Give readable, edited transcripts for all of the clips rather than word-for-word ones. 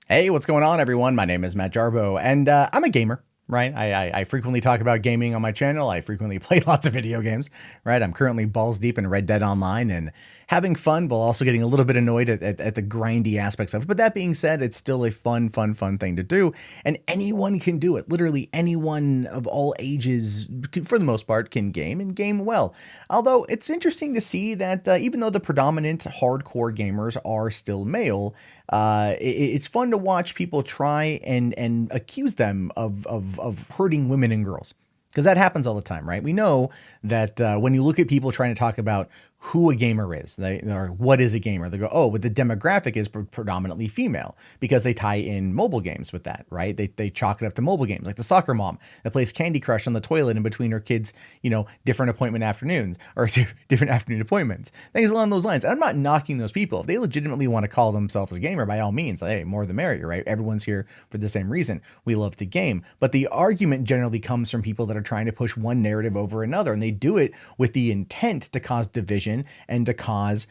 Hey, what's going on, everyone? My name is Matt Jarbo, and I'm a gamer, right? I frequently talk about gaming on my channel. I frequently play lots of video games, right? I'm currently balls deep in Red Dead Online and having fun, while also getting a little bit annoyed at the grindy aspects of it. But that being said, it's still a fun thing to do, and anyone can do it. Literally anyone of all ages, for the most part, can game and game well. Although it's interesting to see that even though the predominant hardcore gamers are still male, it's fun to watch people try and accuse them of hurting women and girls, because that happens all the time, right? We know that when you look at people trying to talk about who a gamer is, or what is a gamer, they go, oh, but the demographic is predominantly female, because they tie in mobile games with that, right? They chalk it up to mobile games, like the soccer mom that plays Candy Crush on the toilet in between her kids, different appointment afternoons, or different afternoon appointments, things along those lines. And I'm not knocking those people. If they legitimately want to call themselves a gamer, by all means, hey, more the merrier, right? Everyone's here for the same reason. We love to game. But the argument generally comes from people that are trying to push one narrative over another, and they do it with the intent to cause division and to cause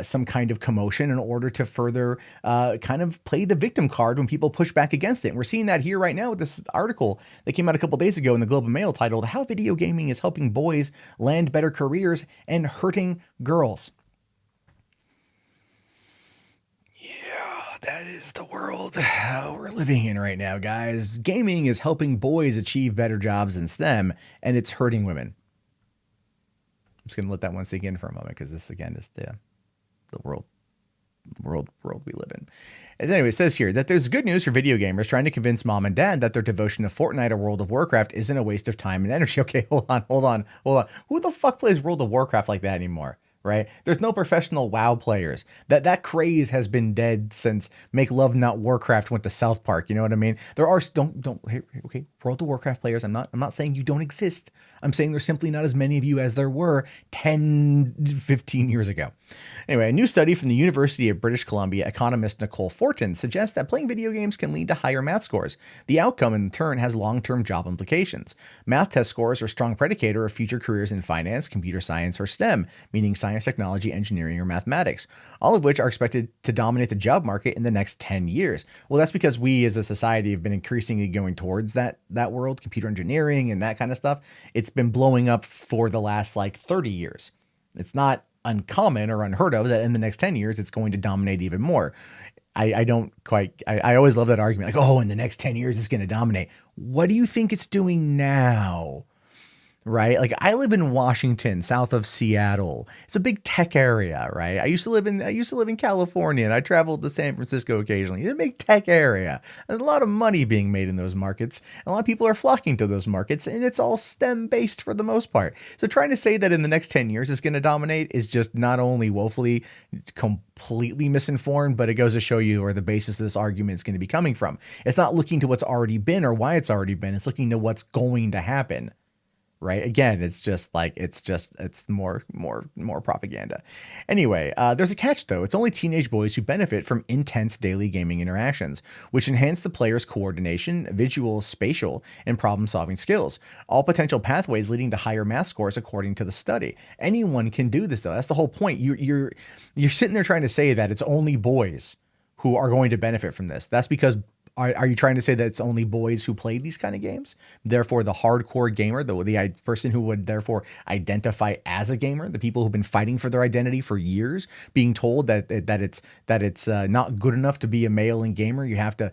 some kind of commotion in order to further kind of play the victim card when people push back against it. And we're seeing that here right now with this article that came out a couple days ago in the Globe and Mail titled "How Video Gaming is Helping Boys Land Better Careers and Hurting Girls." Yeah, that is the world we're living in right now, guys. Gaming is helping boys achieve better jobs in STEM, and it's hurting women. I'm just gonna let that one sink in for a moment, because this again is the world we live in. As anyway, it says here that there's good news for video gamers trying to convince mom and dad that their devotion to Fortnite or World of Warcraft isn't a waste of time and energy. Okay, hold on. Who the fuck plays World of Warcraft like that anymore? Right? There's no professional WoW players. That craze has been dead since Make Love Not Warcraft went to South Park. You know what I mean? There are don't hey, okay, World of Warcraft players. I'm not saying you don't exist. I'm saying there's simply not as many of you as there were 10, 15 years ago. Anyway, a new study from the University of British Columbia economist Nicole Fortin suggests that playing video games can lead to higher math scores. The outcome, in turn, has long-term job implications. Math test scores are a strong predicator of future careers in finance, computer science, or STEM, meaning science, technology, engineering, or mathematics, all of which are expected to dominate the job market in the next 10 years. Well, that's because we as a society have been increasingly going towards that world, computer engineering and that kind of stuff. It's been blowing up for the last like 30 years. It's not uncommon or unheard of that in the next 10 years it's going to dominate even more. I don't quite, I always love that argument, like, oh, in the next 10 years it's going to dominate. What do you think it's doing now? Right? Like, I live in Washington, south of Seattle. It's a big tech area, right? I used to live in California, and I traveled to San Francisco occasionally. It's a big tech area. There's a lot of money being made in those markets. A lot of people are flocking to those markets, and it's all STEM based for the most part. So trying to say that in the next 10 years it's going to dominate is just not only woefully completely misinformed, but it goes to show you where the basis of this argument is going to be coming from. It's not looking to what's already been or why it's already been. It's looking to what's going to happen. Right? Again, it's more propaganda. Anyway, there's a catch though. It's only teenage boys who benefit from intense daily gaming interactions, which enhance the player's coordination, visual, spatial, and problem-solving skills. All potential pathways leading to higher math scores, according to the study. Anyone can do this though. That's the whole point. You're sitting there trying to say that it's only boys who are going to benefit from this. That's because are you trying to say that it's only boys who play these kind of games? Therefore, the hardcore gamer, the person who would therefore identify as a gamer, the people who've been fighting for their identity for years, being told that it's not good enough to be a male and gamer. You have to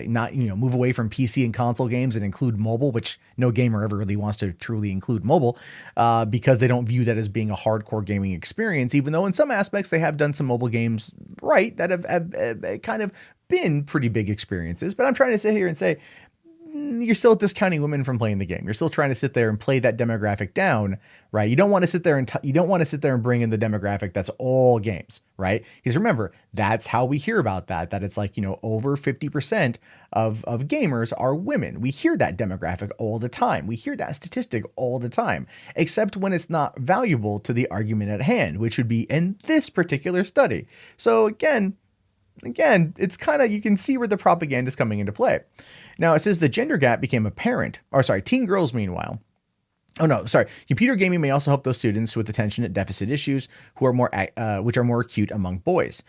not move away from PC and console games and include mobile, which no gamer ever really wants to truly include mobile, because they don't view that as being a hardcore gaming experience. Even though in some aspects they have done some mobile games right that have kind of been pretty big experiences. But I'm trying to sit here and say, you're still discounting women from playing the game. You're still trying to sit there and play that demographic down, right? You don't want to sit there and bring in the demographic that's all games, right? Because remember, that's how we hear about that it's like, over 50% of gamers are women. We hear that demographic all the time. We hear that statistic all the time, except when it's not valuable to the argument at hand, which would be in this particular study. So again, it's kind of, you can see where the propaganda is coming into play. Now, it says the gender gap became apparent, teen girls, meanwhile, Oh no, sorry. Computer gaming may also help those students with attention deficit issues who are which are more acute among boys.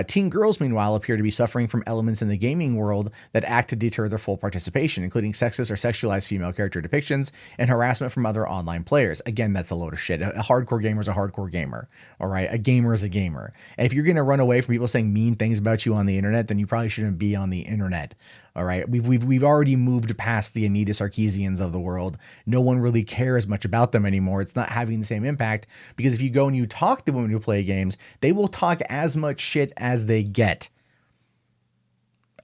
Teen girls, meanwhile, appear to be suffering from elements in the gaming world that act to deter their full participation, including sexist or sexualized female character depictions and harassment from other online players. Again, that's a load of shit. A hardcore gamer is a hardcore gamer. All right, a gamer is a gamer. And if you're gonna run away from people saying mean things about you on the internet, then you probably shouldn't be on the internet. All right, we've already moved past the Anita Sarkeesians of the world. No one really cares much about them anymore. It's not having the same impact because if you go and you talk to women who play games, they will talk as much shit as they get,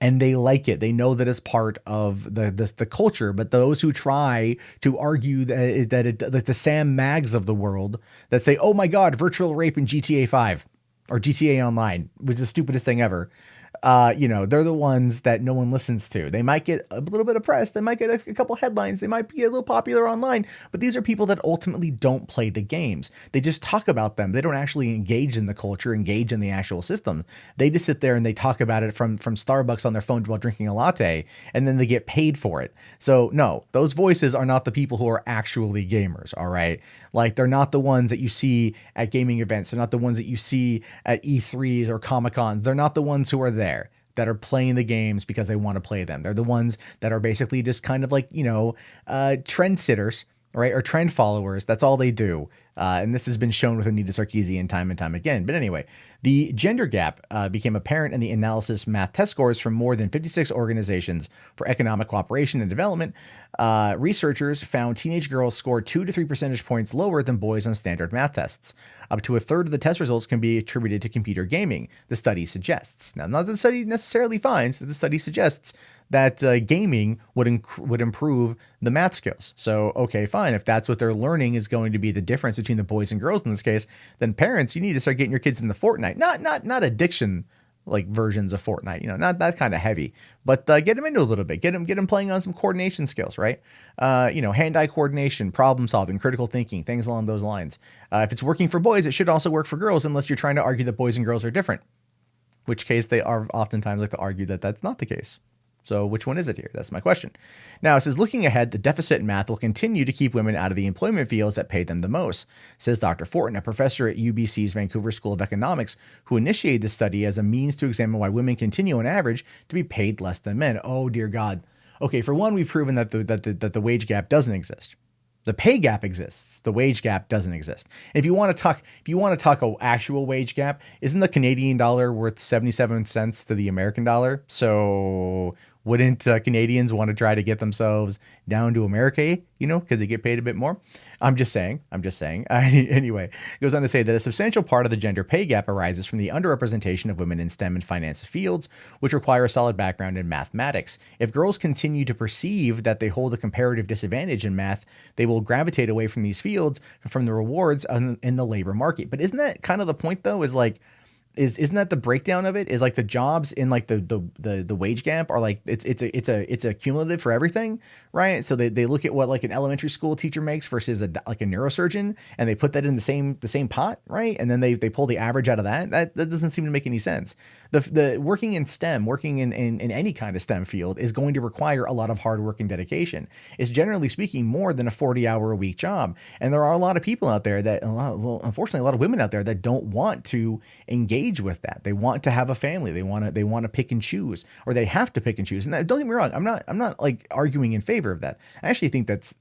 and they like it. They know that it's part of the culture. But those who try to argue that the Sam Mags of the world that say, "Oh my God, virtual rape in GTA 5 or GTA Online," which is the stupidest thing ever. They're the ones that no one listens to. They might get a little bit of press. They might get a couple headlines. They might be a little popular online, but these are people that ultimately don't play the games. They just talk about them. They don't actually engage in the culture, engage in the actual system. They just sit there and they talk about it from Starbucks on their phone while drinking a latte, and then they get paid for it. So no, those voices are not the people who are actually gamers. All right. Like they're not the ones that you see at gaming events. They're not the ones that you see at E3s or Comic Cons. They're not the ones who are there that are playing the games because they want to play them. They're the ones that are basically just kind of like, trend sitters, right? Or trend followers. That's all they do. And this has been shown with Anita Sarkeesian time and time again. But anyway, the gender gap became apparent in the analysis math test scores from more than 56 organizations for economic cooperation and development. Researchers found teenage girls scored 2 to 3 percentage points lower than boys on standard math tests. Up to a third of the test results can be attributed to computer gaming, the study suggests. Now, not that the study necessarily finds, that the study suggests that gaming would improve the math skills. So, okay, fine. If that's what they're learning is going to be the difference between the boys and girls in this case, then parents, you need to start getting your kids into Fortnite. Not addiction like versions of Fortnite, not that kind of heavy, but get them into a little bit. Get them playing on some coordination skills, right? Hand-eye coordination, problem solving, critical thinking, things along those lines. If it's working for boys, it should also work for girls, unless you're trying to argue that boys and girls are different, which case they are oftentimes like to argue that that's not the case. So which one is it here? That's my question. Now, it says, looking ahead, the deficit in math will continue to keep women out of the employment fields that pay them the most, says Dr. Fortin, a professor at UBC's Vancouver School of Economics, who initiated the study as a means to examine why women continue on average to be paid less than men. Oh, dear God. Okay, for one, we've proven that the wage gap doesn't exist. The pay gap exists. The wage gap doesn't exist. If you want to talk an actual wage gap, isn't the Canadian dollar worth 77 cents to the American dollar? So wouldn't Canadians want to try to get themselves down to America, because they get paid a bit more? I'm just saying. Anyway, it goes on to say that a substantial part of the gender pay gap arises from the underrepresentation of women in STEM and finance fields, which require a solid background in mathematics. If girls continue to perceive that they hold a comparative disadvantage in math, they will gravitate away from these fields, from the rewards in the labor market. But isn't that kind of the point, though? Isn't that the breakdown of it? Is like the jobs in like the wage gap are like it's a cumulative for everything, right? So they look at what like an elementary school teacher makes versus like a neurosurgeon, and they put that in the same pot, right? And then they pull the average out of that. That doesn't seem to make any sense. The working in STEM, working in any kind of STEM field is going to require a lot of hard work and dedication. It's generally speaking more than a 40-hour-a-week job, and there are a lot of people out there unfortunately, a lot of women out there that don't want to engage with that. They want to have a family. They want to pick and choose, or they have to pick and choose. And don't get me wrong, I'm not like arguing in favor of that. I actually think that's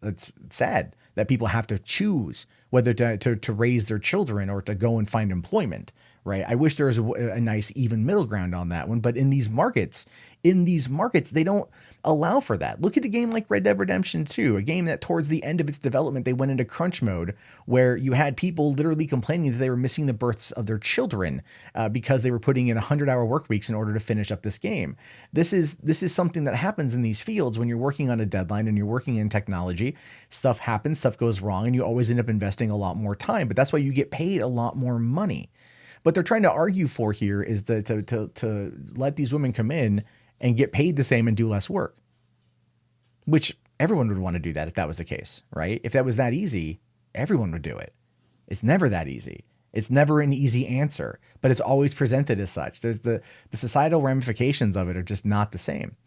sad that people have to choose whether to raise their children or to go and find employment, right? I wish there was a nice even middle ground on that one, but in these markets, they don't allow for that. Look at a game like Red Dead Redemption 2, a game that towards the end of its development, they went into crunch mode, where you had people literally complaining that they were missing the births of their children because they were putting in 100-hour work weeks in order to finish up this game. This is something that happens in these fields when you're working on a deadline and you're working in technology. Stuff happens, stuff goes wrong, and you always end up investing a lot more time, but that's why you get paid a lot more money. What they're trying to argue for here is to let these women come in and get paid the same and do less work, which everyone would want to do that if that was the case, right? If that was that easy, everyone would do it. It's never that easy. It's never an easy answer, but it's always presented as such. There's the societal ramifications of it are just not the same.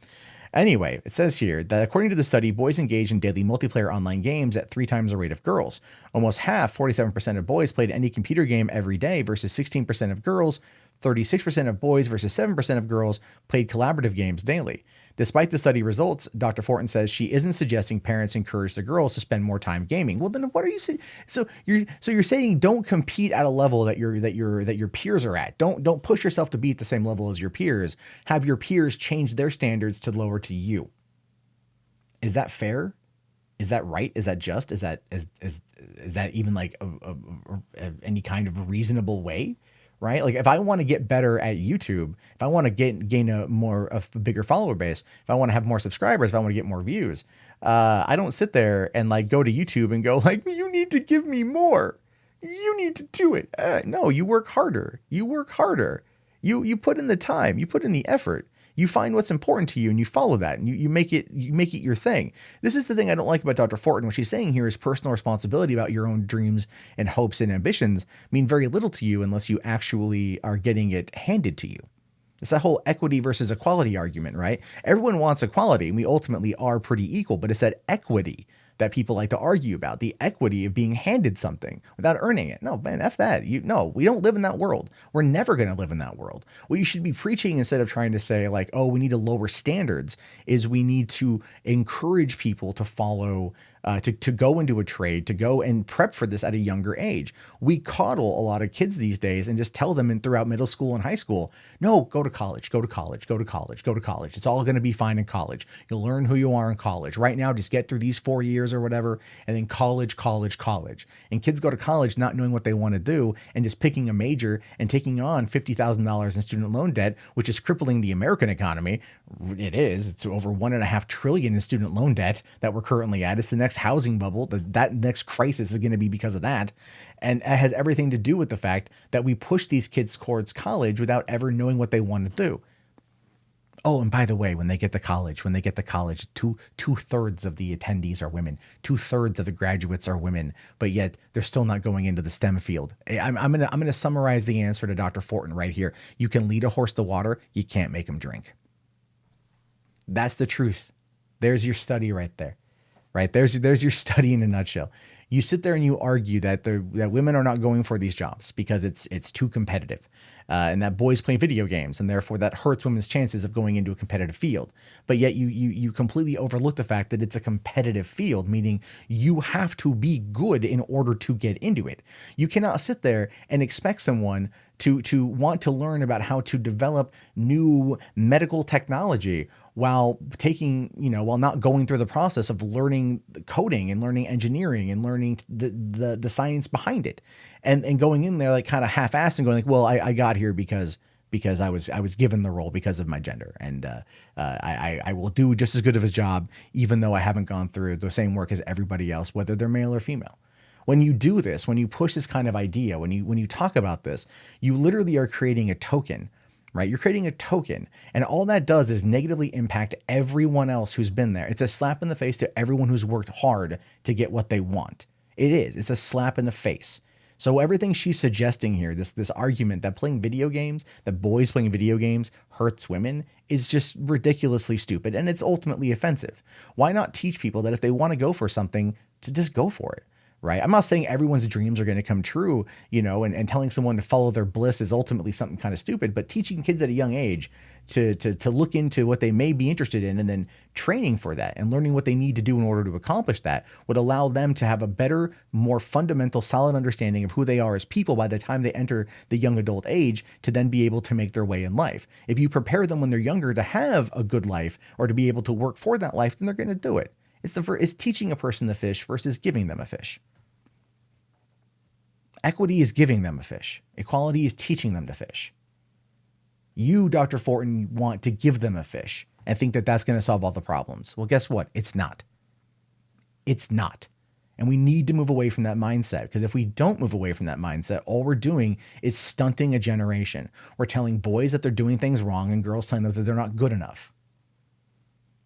Anyway, it says here that according to the study, boys engage in daily multiplayer online games at 3 times the rate of girls. Almost half, 47% of boys played any computer game every day versus 16% of girls. 36% of boys versus 7% of girls played collaborative games daily. Despite the study results, Dr. Fortin says she isn't suggesting parents encourage the girls to spend more time gaming. Well, then what are you saying? So you're saying don't compete at a level that your peers are at. Don't push yourself to be at the same level as your peers. Have your peers change their standards to lower to you. Is that fair? Is that right? Is that just? Is that even like any kind of reasonable way? Right? Like if I want to get better at YouTube, if I want to gain a bigger follower base, if I want to have more subscribers, if I want to get more views, I don't sit there and like go to YouTube and go like, you need to give me more. You need to do it. No, you work harder. You work harder. You put in the time. You put in the effort. You find what's important to you and you follow that and you make it your thing. This is the thing I don't like about Dr. Fortin. What she's saying here is personal responsibility about your own dreams and hopes and ambitions mean very little to you unless you actually are getting it handed to you. It's that whole equity versus equality argument, right? Everyone wants equality and we ultimately are pretty equal, but it's that equity that people like to argue about, the equity of being handed something without earning it. No, man, F that. No, we don't live in that world. We're never going to live in that world. What you should be preaching instead of trying to say like, oh, we need to lower standards is we need to encourage people to follow to go into a trade, to go and prep for this at a younger age. We coddle a lot of kids these days and just tell them and throughout middle school and high school, no, go to college, go to college, go to college, go to college. It's all going to be fine in college. You'll learn who you are in college. Right now, just get through these 4 years or whatever, and then college, college, college. And kids go to college not knowing what they want to do and just picking a major and taking on $50,000 in student loan debt, which is crippling the American economy. It is. It's over $1.5 trillion in student loan debt that we're currently at. It's the next housing bubble. That next crisis is going to be because of that. And it has everything to do with the fact that we push these kids towards college without ever knowing what they want to do. Oh, and by the way, when they get to college, two-thirds of the attendees are women. 2/3 of the graduates are women, but yet they're still not going into the STEM field. I'm gonna summarize the answer to Dr. Fortin right here. You can lead a horse to water. You can't make him drink. That's the truth. There's your study right there. Right? There's your study in a nutshell. You sit there and you argue that that women are not going for these jobs because it's too competitive, and that boys play video games, and therefore that hurts women's chances of going into a competitive field. But yet you completely overlook the fact that it's a competitive field, meaning you have to be good in order to get into it. You cannot sit there and expect someone to want to learn about how to develop new medical technology while while not going through the process of learning coding and learning engineering and learning the science behind it, and going in there like kind of half-assed and going like, well, I got here because I was given the role because of my gender, and I will do just as good of a job even though I haven't gone through the same work as everybody else, whether they're male or female. When you do this, when you push this kind of idea, when you talk about this, you literally are creating a token, right? You're creating a token, and all that does is negatively impact everyone else who's been there. It's a slap in the face to everyone who's worked hard to get what they want. It is. It's a slap in the face. So everything she's suggesting here, this argument that playing video games, that boys playing video games hurts women, is just ridiculously stupid, and it's ultimately offensive. Why not teach people that if they want to go for something, to just go for it? Right? I'm not saying everyone's dreams are going to come true, and telling someone to follow their bliss is ultimately something kind of stupid, but teaching kids at a young age to look into what they may be interested in and then training for that and learning what they need to do in order to accomplish that would allow them to have a better, more fundamental, solid understanding of who they are as people by the time they enter the young adult age to then be able to make their way in life. If you prepare them when they're younger to have a good life or to be able to work for that life, then they're going to do it. It's teaching a person to fish versus giving them a fish. Equity is giving them a fish. Equality is teaching them to fish. You, Dr. Fortin, want to give them a fish and think that that's going to solve all the problems. Well, guess what? It's not. It's not. And we need to move away from that mindset, because if we don't move away from that mindset, all we're doing is stunting a generation. We're telling boys that they're doing things wrong and girls telling them that they're not good enough.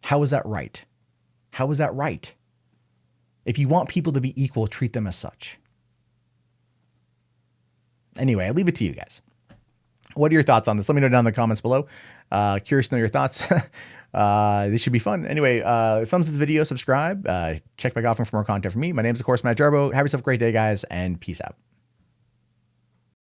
How is that right? How is that right? If you want people to be equal, treat them as such. Anyway, I leave it to you guys. What are your thoughts on this? Let me know down in the comments below. Curious to know your thoughts. These should be fun. Anyway, thumbs up the video, subscribe, check back often for more content from me. My name is, of course, Matt Jarbo. Have yourself a great day, guys, and peace out.